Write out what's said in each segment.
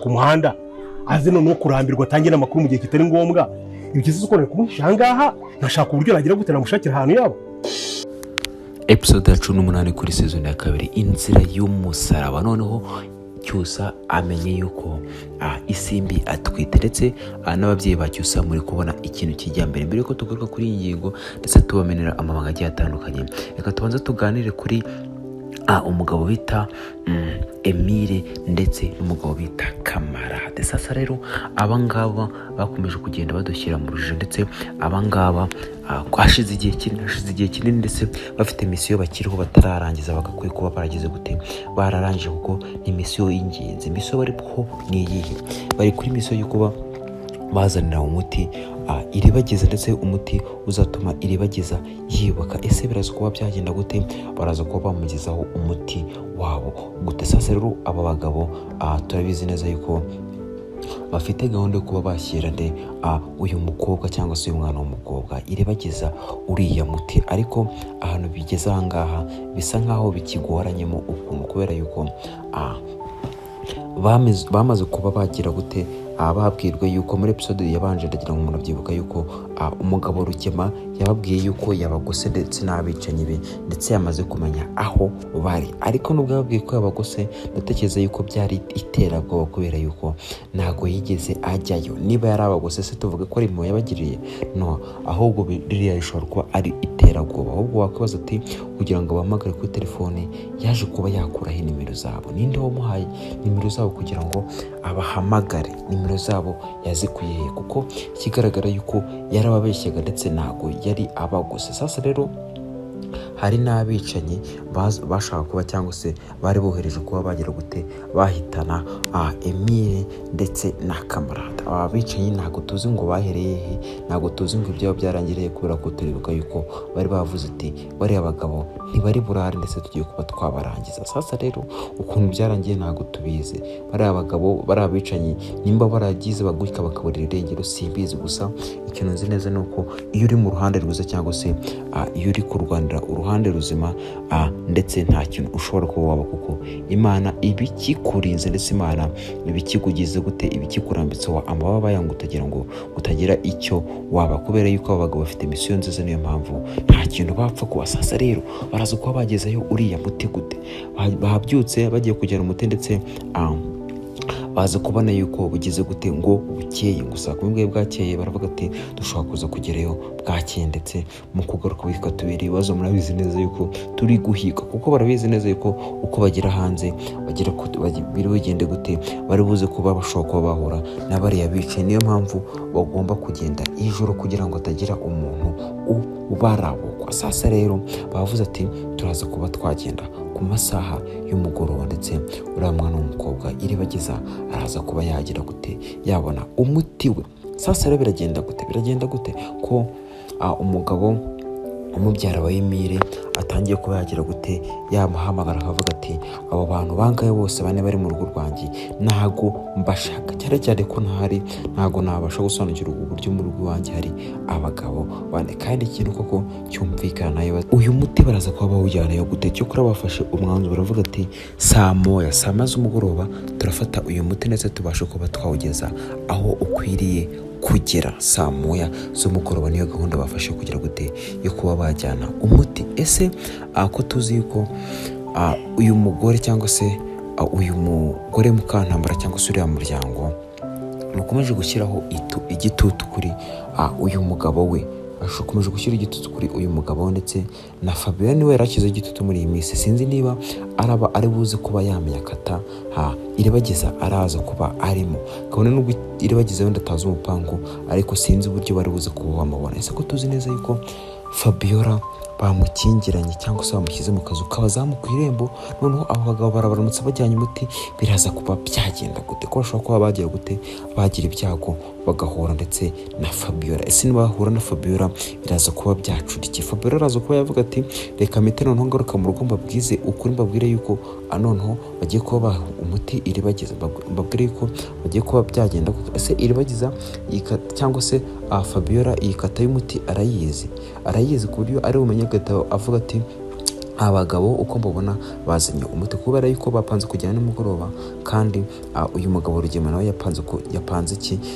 ku muhanda aze noneho kurambirwa atangira amakuru mu gihe kitari ngombwa. Ibyo ukorera kumuhisha ahangaha ntashaka uburyo nagira gute namushakira ahantu yabo. Episode ya 18 kuri season ya 2 inzira y'umusaraba. Noneho Cyusa amenye yuko isimbi atwite ndetse n'ababyeyi ba Cyusa muri kubona ikintu kijya mbere ko tugaruka kuri iyi ngingo ndetse tubamenera amabanga agiye atandukanye. Reka tubanze tuganire kuri umugabo bita Emile ndetse n'umugabo bita Kamarade. Sasa rero abangaba bakomeje kugenda badushyira mu rujijo ndetse abangaba kwashize igihe kinini ndetse bafite misiyo bakiriho batararangiza bagakwiye kuba baragize gute bararangije kuko ni misiyo y'ingenzi. Misiyo bari ko ni iyihe? Bari kuri misiyo yo kuba bazanira umuti iribagiza ndetse umuti uzatuma iribagiza yibuka. Ese biraza kuba byagenda gute? Baraza kuba bamugezaho umuti wabo gute? Sasa rero aba bagabo turabizi neza yuko bafite gahunda yo kuba bashyira uyu mukobwa cyangwa se uyu mwana w'umukobwa iribagiza uriya muti, ariko ahantu bigeze ahangaha bisa nkaho bikigoranyemo ukuntu kubera yuko bamaze kuba bagira gute babwirwa yuko muri episode yabanje ndagira ngo umuntu abyibuka yuko umugabo Rukema yababwiye yuko yabagose ndetse n'abicanyi be ndetse yamaze kumenya aho bari, ariko nubwo yababwiye ko yabagose ndatekereza yuko byari iterabwoba kubera yuko ntago yigeze ajyayo. Niba yari abagose se tuvuge ko ari impuhwe yabagiriye? No, ahubwo ririya rishobora kuba ari iterabwoba. Ahubwo wakwibaza ati kugira ngo bahamagare kuri telefone yaje kuba yakuraho nimero zabo. Ninde wamuhaye nimero zabo kugira ngo abahamagare? Nimero zabo yazikuye kuko kigaragara yuko yarababeshyaga ndetse ntago yari abagose. Sasa rero hari n'abicanyi bashaka kuba cyangwa se bari bohereje kuba bagira gute bahitana Emile ndetse na Kamarade. Aba bicanyi ntago tuzi ngo bahereye he, ntago tuzi ngo ibyo byarangiriye kubera ko turibuka yuko bari bavuze ati bari abagabo ntibari burare ndetse tugiye kuba twabarangiza. Sasa rero ukuntu byarangiye ntago tubizi. Bari abagabo bari abicanyi nimba baragize bagurika bakaburira irengero simbizi, gusa ikintu nzi neza nuko iyo uri mu ruhande rwiza cyangwa se iyo uri kurwanira uruhande ruzima ndetse nta kintu ushobora kuba waba, kuko Imana ibikikurinze ndetse Imana ibikikugize gute ibikikurambitseho amababa yangu utagira ngo utagira icyo waba, kubera yuko abagabo bafite misiyo nziza. Niyo mpamvu nta kintu bapfa kuba. Sasa rero baraza kuba bagezeyo uriya muti gute? Babyutse bagiye kugera umuti ndetse baza kubona yuko bugize gute ngo bukeye, gusa kumwe bwakeye baravuga ati dushobora kuza kugerayo bwakeye. Ndetse mu kugaruka bikatubira ibibazo. Murabizi neza yuko turi guhiga kuko barabizi neza yuko uko bagira hanze bagira biri bugende gute bari buze kuba bashobora kuba bahura n'abariya bicaye. Niyo mpamvu bagomba kugenda ijoro kugira ngo atagira umuntu ubarabukwa. Sasa rero bavuze ati turaza kuba twagenda ku masaha y'umugoroba ndetse uriya mwana w'umukobwa iribagiza araza kuba yagira gute yabona umuti we. Sasa rero biragenda gute ko umugabo umubyara wa Emile atangiye kuba yagira gute yamuhamagara akavuga ati abo bantu bangaye bose bane bari mu rugo rwanjye ntago mbashaka, cyane ko ntahari, ntago nabasha gusobanukira uburyo mu rugo wanjye hari abagabo bane. Kandi ikintu koko cyumvikana nayo uyu muti baraza kuba bawujyanayo gute? cyo kuri bafashe umwanzuro baravuga ati saa moya z'umugoroba turafata uyu muti ndetse tubashe kuba twawugeza aho ukwiriye kugera. saa moya z'umugoroba niyo gahunda bafashe kugira gute yo kuba bajyana umuti. Ese ko tuzi yuko uyu mugore cyangwa se uyu mugore Mukantambara cyangwa se uriya muryango ukomeje gushyiraho igitutu kuri uyu mugabo we, akomeje gushyira igitutu kuri uyu mugabo ndetse na Fabien niwe yarakize igitutu muri iyi minsi. Sinzi niba ari buze kuba yamenya kata iribagiza araza kuba arimo, kabone nubwo iribagiza wenda atazi umupangu, ariko sinzi uburyo bari buze kuba bamubona. Ese ko tuzi neza yuko Fabiola bamukingiranye cyangwa se bamushyize mu kazu kabazamu ku irembo, noneho abo bagabo barabaramutse bajyanye umuti, biraza kuba byagenda gute? Ko bashobora kuba bagira gute bagira ibyago bagahura ndetse na Fabiola. Ese niba bahura na Fabiola biraza kuba byacurikiye? Fabiola araza kuba yavuga ati reka mpite noneho ngaruka mu rugo mbabwize ukuri, mbabwire yuko noneho bagiye kuba umuti iribagiza, mbabwire yuko bagiye kuba byagenda gute. Ese iribagiza cyangwa se Fabiola iyi kata y'umuti arayizi ku buryo ari umenyagata avuga ati abagabo uko mbabona bazanye umuti kubera yuko bapanze kujyana nimugoroba, kandi uyu mugabo Rugema nawe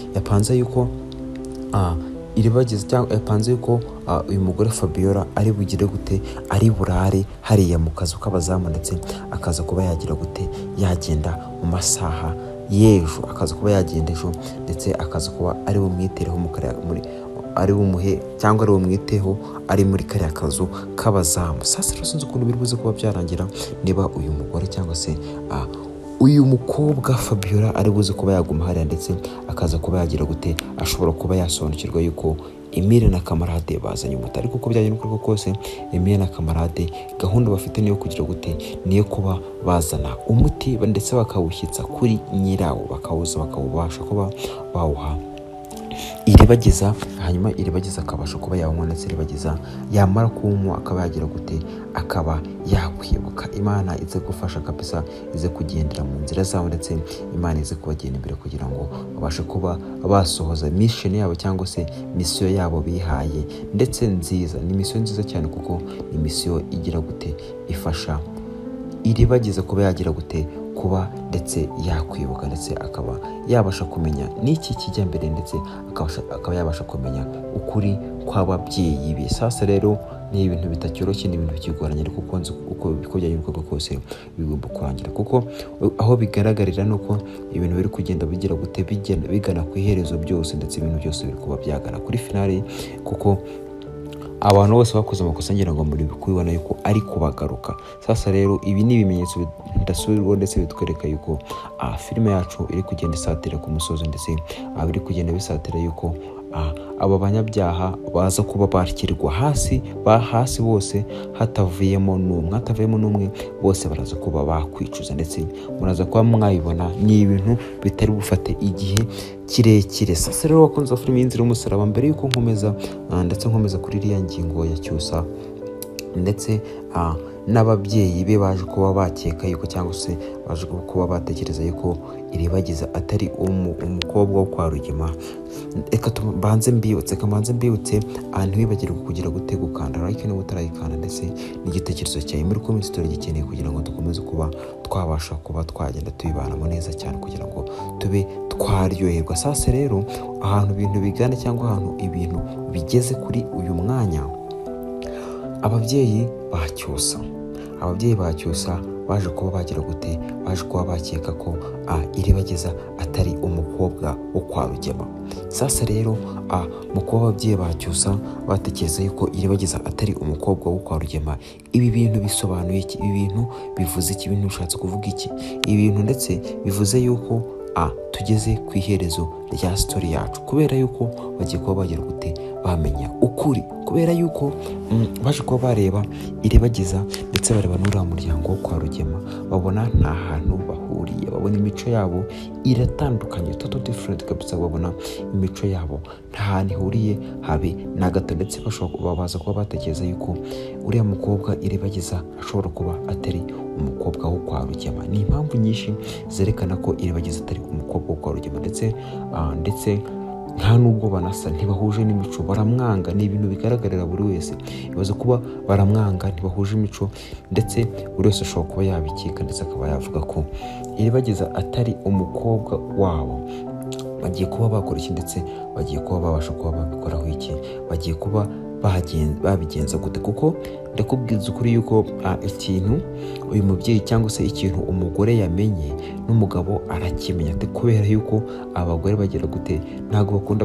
yapanze yuko Iribagiza cyangwa yapanze yuko uyu mugore Fabiola ari bugire gute, ari burare hariya mu kazu k'abazamu, ndetse akaza kuba yagira gute, yagenda mu masaha y'ejo, akaza kuba yagenda ejo, ndetse akaza kuba ari bumwitereho ari bumuhe cyangwa ari bumwiteho ari muri kariya kazu k'abazamu. Sasa rero sinzi ukuntu biri buze kuba byarangira, niba uyu mugore cyangwa se uyu mukobwa Fabiola ari buze kuba yaguma hariya, ndetse akaza kuba yagira gute, ashobora kuba yasobanukirwa yuko Emile na Kamarade bazanye umuti. Ariko uko byagenda uko kose, Emile na Kamarade gahunda bafite niyo kugira gute, niyo kuba bazana umuti ndetse bakawushyitsa kuri nyirawo, bakawubasha kuba bawuha Iribagiza, hanyuma Iribagiza akabasha kuba yawunywa, ndetse Iribagiza yamara kuwunywa akaba yagira gute, akaba yakwibuka. Imana ize gufasha kabisa, ize kugendera mu nzira zabo, ndetse Imana ize kubagenda imbere kugira ngo babashe kuba basohoza mission yabo cyangwa se mission yabo bihaye, ndetse nziza. Ni mission nziza cyane kuko ni mission igira gute, ifasha Iribagiza kuba yagira gute, kuba ndetse yakwibuka, ndetse akaba yabasha kumenya n'iki kijya mbere, ndetse akaba yabasha kumenya ukuri kw'ababyeyi be. Sasa rero ni ibintu bitacyoroshye, ni ibintu bikigoranye, ariko uko byagenda uko kose bigomba kurangira, kuko aho bigaragarira nuko ibintu biri kugenda bigira gute, bigana ku iherezo byose, ndetse ibintu byose biri kuba byagana kuri finale, kuko abantu bose bakoze amakosa ngira ngo muri kubibona yuko ari kubagaruka. Sasa rero ibi ni ibimenyetso bidasubirwaho, ndetse bitwereka yuko filime yacu iri kugenda isatira ku musozo, ndetse biri kugenda bisatira yuko aba banyabyaha baza kuba bakirwa hasi bose, hatavuyemo n'umwe, bose baraza kuba bakwicuza, ndetse muraza kuba mwabibona. Ni ibintu bitari bufate igihe kirekire. Sasa rero wakunze filime y'Inzira y'Umusaraba, mbere yuko nkomeza kuri iriya ngingo ya Cyusa, ndetse n'ababyeyi be baje kuba bakeka yuko, cyangwa se baje kuba batekereza yuko Iribagiza atari umukobwa wo kwa Rugema. Reka mbanze mbibutse ntiwibagirwe kugira gute, gukanda like niba utarayikanda, ndetse n'igitekerezo cyawe muri comment turagikeneye kugira ngo dukomeze kuba twabasha kuba twagenda tubibanamo neza cyane, kugira ngo tube twaryoherwa. Sasa rero ahantu ibintu bigana, cyangwa ahantu ibintu bigeze kuri uyu mwanya, ababyeyi ba Cyusa baje kuba bagira gute, baje kuba bakeka ko Iribagiza atari umukobwa wo kwa Rugema. Sasa rero mu kuba ababyeyi ba Cyusa batekereza yuko Iribagiza atari umukobwa wo kwa Rugema, ibi bintu bisobanuye iki? Ibi bintu bivuze iki? Ibintu bishatse kuvuga iki? Ibi bintu ndetse bivuze yuko tugeze ku iherezo rya story yacu, kubera yuko bagiye kuba bagira gute, bamenya ukuri, kubera yuko baje kuba bareba Iribagiza, ndetse bareba n'uriya muryango wo kwa Rugema, babona nta hantu bahuriye, babona imico yabo iratandukanye, total different kabisa, babona imico yabo nta hantu ihuriye habe na gato, ndetse baza kuba batekereza yuko uriya mukobwa Iribagiza ashobora kuba atari umukobwa wo kwa Rugema. Ni impamvu nyinshi zerekana ko Iribagiza atari umukobwa wo kwa Rugema, ndetse nta nubwo banasa, ntibahuje n'imico, baramwanga. Ni ibintu bigaragarira buri wese, bibaza kuba baramwanga, ntibahuje imico, ndetse buri wese ashobora kuba yabikeka, ndetse akaba yavuga ko Iribagiza atari umukobwa wabo. Bagiye kuba bakora iki, ndetse bagiye kuba babasha kuba babikoraho iki, bagiye kuba babigenza gute? Kuko ndakubwiza ukuri yuko ikintu uyu mubyeyi cyangwa se ikintu umugore yamenye n'umugabo arakimenya, kubera yuko abagore bagira gute, ntabwo bakunda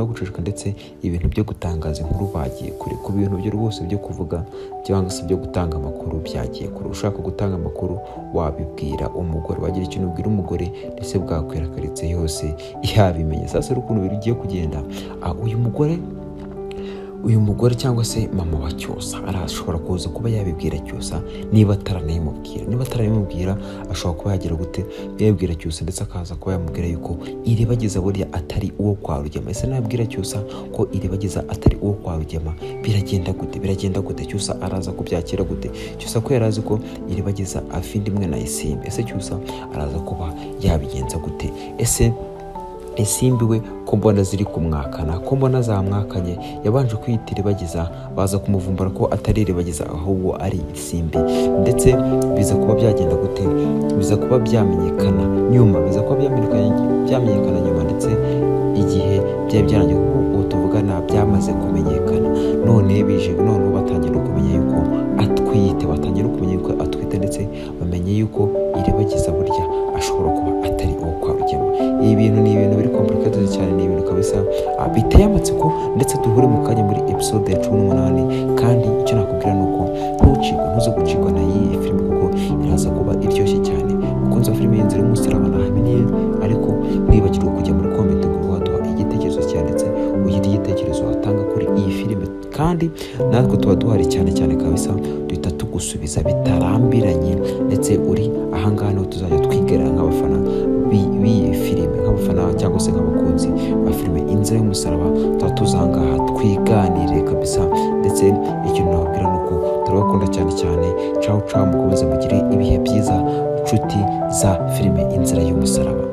guceceka, ndetse ibintu byo gutangaza inkuru bagiye kure, ku bintu byo rwose byo kuvuga cyangwa se byo gutanga amakuru byagiye kure. Ushaka gutanga amakuru wabibwira umugore, wagira ikintu ubwira umugore, ndetse bwakwirakaritse yose yabimenye. Sasa rero ukuntu bigiye kugenda, uyu mugore cyangwa se mama wa Cyusa arashobora kuza kuba yabibwira Cyusa, niba ataranimubwira ashobora kuba yagira gute, yabibwira Cyusa, ndetse akaza kuba yamubwira yuko Iribagiza buriya atari uwo kwa Rugema. Ese nabwira Cyusa ko Iribagiza atari uwo kwa Rugema, biragenda gute? Cyusa araza kubyakira gute? Cyusa ko yarazi ko Iribagiza afite imwe na Isimbi, ese Cyusa araza kuba yabigenza gute? Ese Isimbi we ko mbona ziri kumwakana, ko mbona zamwakanye. Yabanje kwiyita Iribagiza, baza kumuvumbura ko atari Iribagiza ahubwo ari Isimbi. Ndetse biza kuba byagenda gute? Biza kuba byamenyekana nyuma, ndetse igihe byari byarangiye, kuko ubu tuvugana byamaze kumenyekana. None batangiye no kumenya yuko atwite, ndetse bamenye yuko Iribagiza burya ashobora kuba atari uwo kwa Rugema. Ibi bintu ni ibintu biri complicated cyane, ni ibintu kabisa biteye amatsiko, ndetse duhure mu kanya muri episode ya 18. kandi icyo nakubwira ni uko ntuze gucikwa na iyi filime, kuko iraza kuba iryoshye cyane. Ukunze filime y'Inzira y'Umusaraba nahamenye, ariko ntibagirwe kujya muri comment ngo waduha igitekerezo cyanditse, ugire igitekerezo watanga kuri iyi filime, kandi natwe tuba duhari cyane kabisa, duhita tugusubiza bitarambiranye. Ndetse uri ahangaha niho tuzajya twigarira nk'abafana b'iyi filime, nk'abafana cyangwa se nk'abakunzi ba filime Inzira y'Umusaraba. tuba tuzangaha twiganire kabisa. Ndetse ikintu nababwira ni uko turabakunda cyane. Ciao, mukomeze mugire ibihe byiza, inshuti za filime Inzira y'Umusaraba.